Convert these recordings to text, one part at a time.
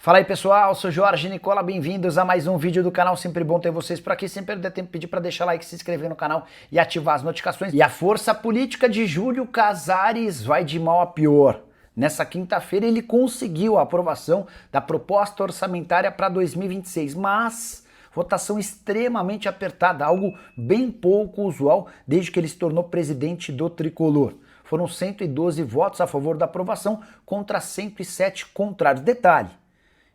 Fala aí pessoal, sou Jorge Nicola, bem-vindos a mais um vídeo do canal, sempre bom ter vocês por aqui, sempre der tempo de pedir para deixar like, se inscrever no canal e ativar as notificações. E a força política de Júlio Casares vai de mal a pior. Nessa quinta-feira ele conseguiu a aprovação da proposta orçamentária para 2026, mas votação extremamente apertada, algo bem pouco usual desde que ele se tornou presidente do Tricolor. Foram 112 votos a favor da aprovação contra 107 contrários. Detalhe,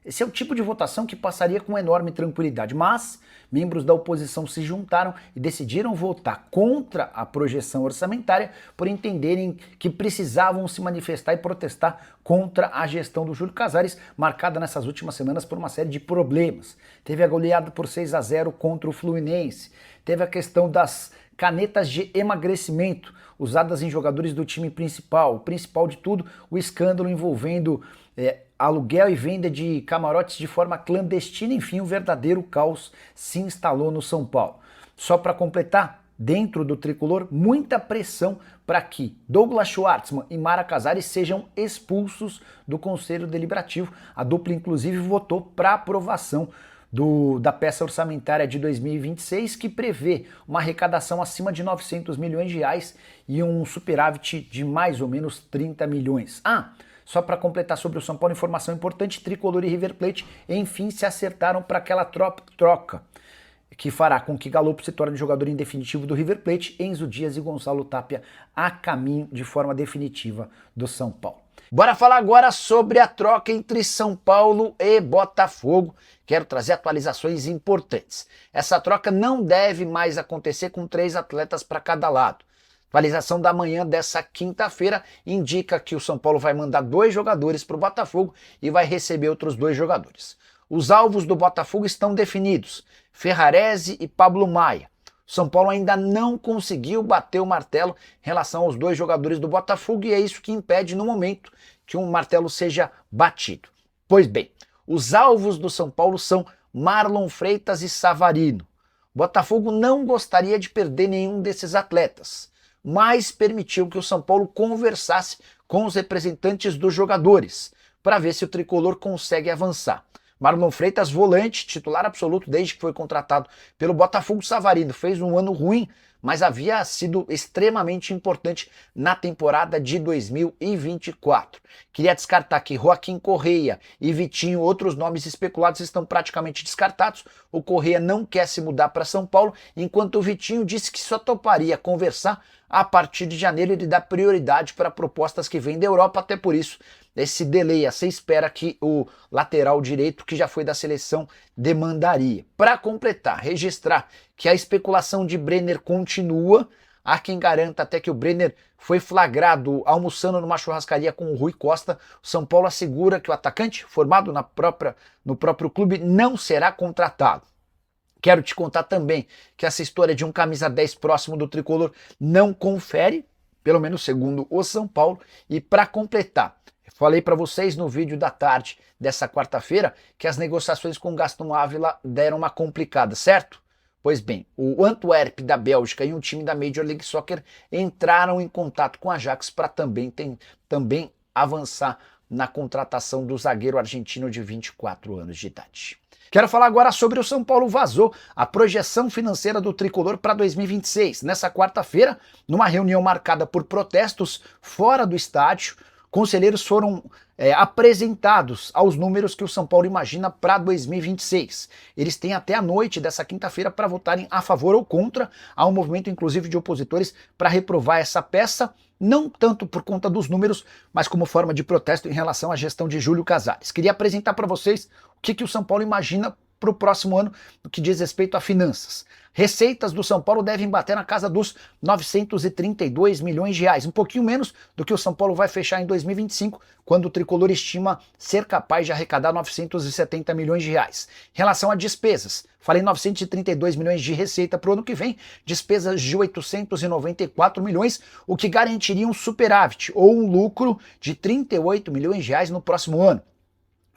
esse é o tipo de votação que passaria com enorme tranquilidade, mas membros da oposição se juntaram e decidiram votar contra a projeção orçamentária por entenderem que precisavam se manifestar e protestar contra a gestão do Júlio Casares, marcada nessas últimas semanas por uma série de problemas. Teve a goleada por 6-0 contra o Fluminense, teve a questão das canetas de emagrecimento usadas em jogadores do time principal, o principal de tudo, o escândalo envolvendo aluguel e venda de camarotes de forma clandestina, enfim, um verdadeiro caos se instalou no São Paulo. Só para completar, dentro do Tricolor, muita pressão para que Douglas Schwartzman e Mara Casares sejam expulsos do Conselho Deliberativo. A dupla, inclusive, votou para aprovação da peça orçamentária de 2026, que prevê uma arrecadação acima de 900 milhões de reais e um superávit de mais ou menos 30 milhões. Só para completar sobre o São Paulo, informação importante, Tricolor e River Plate, enfim, se acertaram para aquela troca, que fará com que Galopo se torne jogador em definitivo do River Plate, Enzo Dias e Gonçalo Tapia a caminho de forma definitiva do São Paulo. Bora falar agora sobre a troca entre São Paulo e Botafogo. Quero trazer atualizações importantes. Essa troca não deve mais acontecer com 3 atletas para cada lado. Atualização da manhã dessa quinta-feira indica que o São Paulo vai mandar 2 jogadores para o Botafogo e vai receber outros 2 jogadores. Os alvos do Botafogo estão definidos, Ferrarese e Pablo Maia. O São Paulo ainda não conseguiu bater o martelo em relação aos 2 jogadores do Botafogo e é isso que impede no momento que um martelo seja batido. Pois bem, os alvos do São Paulo são Marlon Freitas e Savarino. O Botafogo não gostaria de perder nenhum desses atletas, mas permitiu que o São Paulo conversasse com os representantes dos jogadores para ver se o Tricolor consegue avançar. Marlon Freitas, volante, titular absoluto desde que foi contratado pelo Botafogo. Savarino fez um ano ruim, mas havia sido extremamente importante na temporada de 2024. Queria destacar que Joaquim Correia e Vitinho, outros nomes especulados, estão praticamente descartados. O Correia não quer se mudar para São Paulo, enquanto o Vitinho disse que só toparia conversar a partir de janeiro. Ele dá prioridade para propostas que vêm da Europa, até por isso esse delay, você espera que o lateral direito, que já foi da seleção, demandaria. Para completar, registrar que a especulação de Brenner continua. Há quem garanta até que o Brenner foi flagrado almoçando numa churrascaria com o Rui Costa. O São Paulo assegura que o atacante, formado no próprio clube, não será contratado. Quero te contar também que essa história de um camisa 10 próximo do Tricolor não confere, pelo menos segundo o São Paulo. E para completar, falei para vocês no vídeo da tarde dessa quarta-feira que as negociações com Gaston Ávila deram uma complicada, certo? Pois bem, o Antwerp da Bélgica e um time da Major League Soccer entraram em contato com a Ajax para também avançar na contratação do zagueiro argentino de 24 anos de idade. Quero falar agora sobre o São Paulo. Vazou a projeção financeira do Tricolor para 2026. Nessa quarta-feira, numa reunião marcada por protestos fora do estádio, conselheiros foram apresentados aos números que o São Paulo imagina para 2026. Eles têm até a noite dessa quinta-feira para votarem a favor ou contra. Há um movimento, inclusive, de opositores para reprovar essa peça, não tanto por conta dos números, mas como forma de protesto em relação à gestão de Júlio Casares. Queria apresentar para vocês o que o São Paulo imagina para o próximo ano no que diz respeito a finanças. Receitas do São Paulo devem bater na casa dos 932 milhões de reais, um pouquinho menos do que o São Paulo vai fechar em 2025, quando o Tricolor estima ser capaz de arrecadar 970 milhões de reais. Em relação a despesas, falei 932 milhões de receita para o ano que vem, despesas de 894 milhões, o que garantiria um superávit ou um lucro de 38 milhões de reais no próximo ano.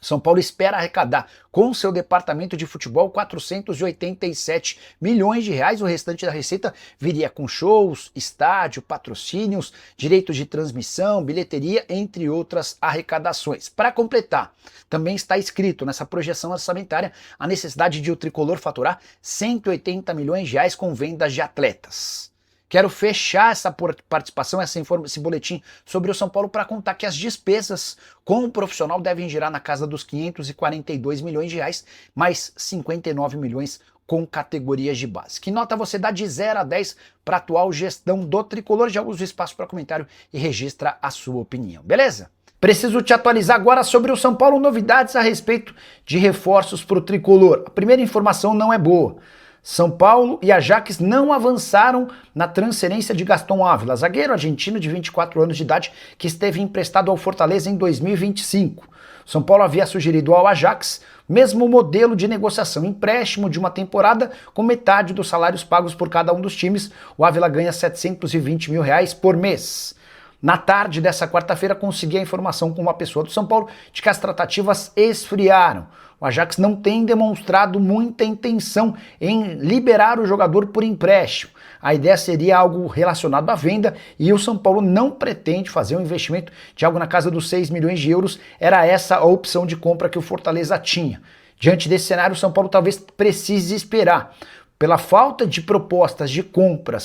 São Paulo espera arrecadar com seu departamento de futebol 487 milhões de reais. O restante da receita viria com shows, estádio, patrocínios, direitos de transmissão, bilheteria, entre outras arrecadações. Para completar, também está escrito nessa projeção orçamentária a necessidade de o tricolor faturar 180 milhões de reais com vendas de atletas. Quero fechar essa participação, esse boletim sobre o São Paulo para contar que as despesas com o profissional devem girar na casa dos 542 milhões de reais, mais 59 milhões com categorias de base. Que nota você dá de 0 a 10 para a atual gestão do tricolor? Já usa o espaço para comentário e registra a sua opinião, beleza? Preciso te atualizar agora sobre o São Paulo, novidades a respeito de reforços para o tricolor. A primeira informação não é boa. São Paulo e Ajax não avançaram na transferência de Gastón Ávila, zagueiro argentino de 24 anos de idade que esteve emprestado ao Fortaleza em 2025. São Paulo havia sugerido ao Ajax mesmo modelo de negociação, empréstimo de uma temporada com metade dos salários pagos por cada um dos times. O Ávila ganha 720 mil reais por mês. Na tarde dessa quarta-feira, consegui a informação com uma pessoa do São Paulo de que as tratativas esfriaram. O Ajax não tem demonstrado muita intenção em liberar o jogador por empréstimo. A ideia seria algo relacionado à venda e o São Paulo não pretende fazer um investimento de algo na casa dos 6 milhões de euros. Era essa a opção de compra que o Fortaleza tinha. Diante desse cenário, o São Paulo talvez precise esperar. Pela falta de propostas de compra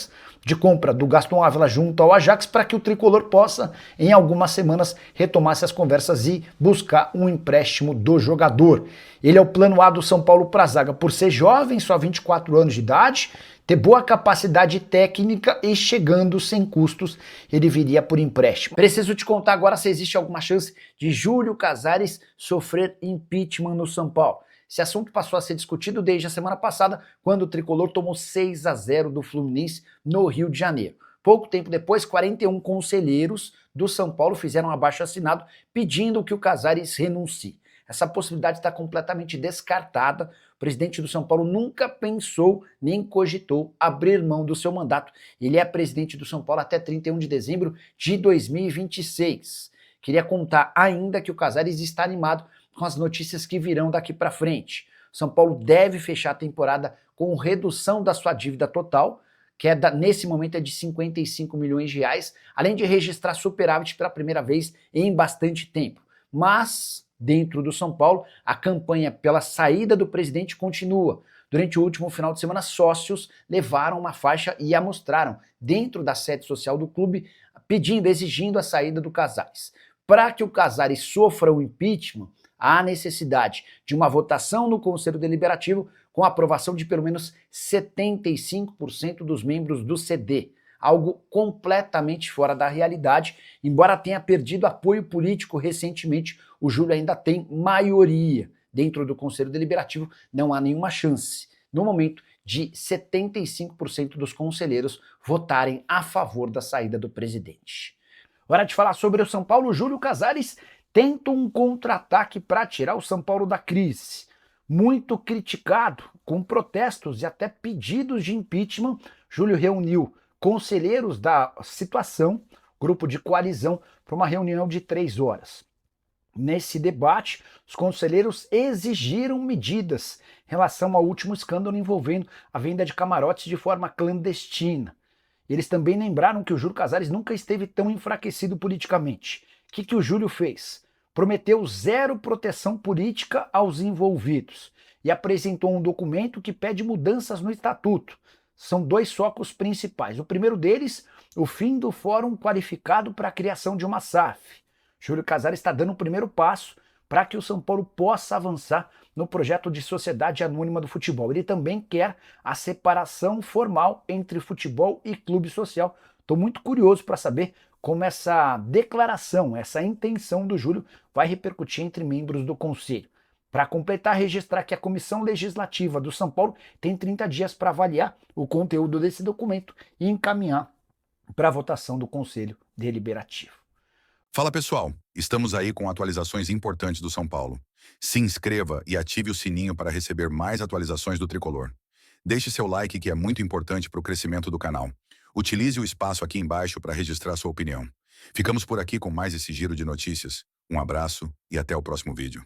do Gastón Ávila junto ao Ajax, para que o tricolor possa, em algumas semanas, retomar essas conversas e buscar um empréstimo do jogador. Ele é o plano A do São Paulo para a zaga, por ser jovem, só 24 anos de idade, ter boa capacidade técnica e chegando sem custos, ele viria por empréstimo. Preciso te contar agora se existe alguma chance de Júlio Casares sofrer impeachment no São Paulo. Esse assunto passou a ser discutido desde a semana passada, quando o tricolor tomou 6-0 do Fluminense no Rio de Janeiro. Pouco tempo depois, 41 conselheiros do São Paulo fizeram um abaixo-assinado pedindo que o Casares renuncie. Essa possibilidade está completamente descartada. O presidente do São Paulo nunca pensou nem cogitou abrir mão do seu mandato. Ele é presidente do São Paulo até 31 de dezembro de 2026. Queria contar ainda que o Casares está animado com as notícias que virão daqui para frente. São Paulo deve fechar a temporada com redução da sua dívida total, que nesse momento é de 55 milhões de reais, além de registrar superávit pela primeira vez em bastante tempo. Mas, dentro do São Paulo, a campanha pela saída do presidente continua. Durante o último final de semana, sócios levaram uma faixa e a mostraram dentro da sede social do clube, exigindo a saída do Casares. Para que o Casares sofra o impeachment, há necessidade de uma votação no Conselho Deliberativo com a aprovação de pelo menos 75% dos membros do CD, algo completamente fora da realidade. Embora tenha perdido apoio político recentemente, o Júlio ainda tem maioria dentro do Conselho Deliberativo, não há nenhuma chance, no momento, de 75% dos conselheiros votarem a favor da saída do presidente. Hora de falar sobre o São Paulo. Júlio Casares tenta um contra-ataque para tirar o São Paulo da crise. Muito criticado, com protestos e até pedidos de impeachment, Júlio reuniu conselheiros da situação, grupo de coalizão, para uma reunião de 3 horas. Nesse debate, os conselheiros exigiram medidas em relação ao último escândalo envolvendo a venda de camarotes de forma clandestina. Eles também lembraram que o Júlio Casares nunca esteve tão enfraquecido politicamente. O que o Júlio fez? Prometeu zero proteção política aos envolvidos e apresentou um documento que pede mudanças no estatuto. São 2 focos principais. O primeiro deles, o fim do Fórum Qualificado para a criação de uma SAF. Júlio Casares está dando o primeiro passo para que o São Paulo possa avançar no projeto de sociedade anônima do futebol. Ele também quer a separação formal entre futebol e clube social. Estou muito curioso para saber como essa declaração, essa intenção do Júlio vai repercutir entre membros do Conselho. Para completar, registrar que a Comissão Legislativa do São Paulo tem 30 dias para avaliar o conteúdo desse documento e encaminhar para a votação do Conselho Deliberativo. Fala pessoal, estamos aí com atualizações importantes do São Paulo. Se inscreva e ative o sininho para receber mais atualizações do Tricolor. Deixe seu like que é muito importante para o crescimento do canal. Utilize o espaço aqui embaixo para registrar sua opinião. Ficamos por aqui com mais esse giro de notícias. Um abraço e até o próximo vídeo.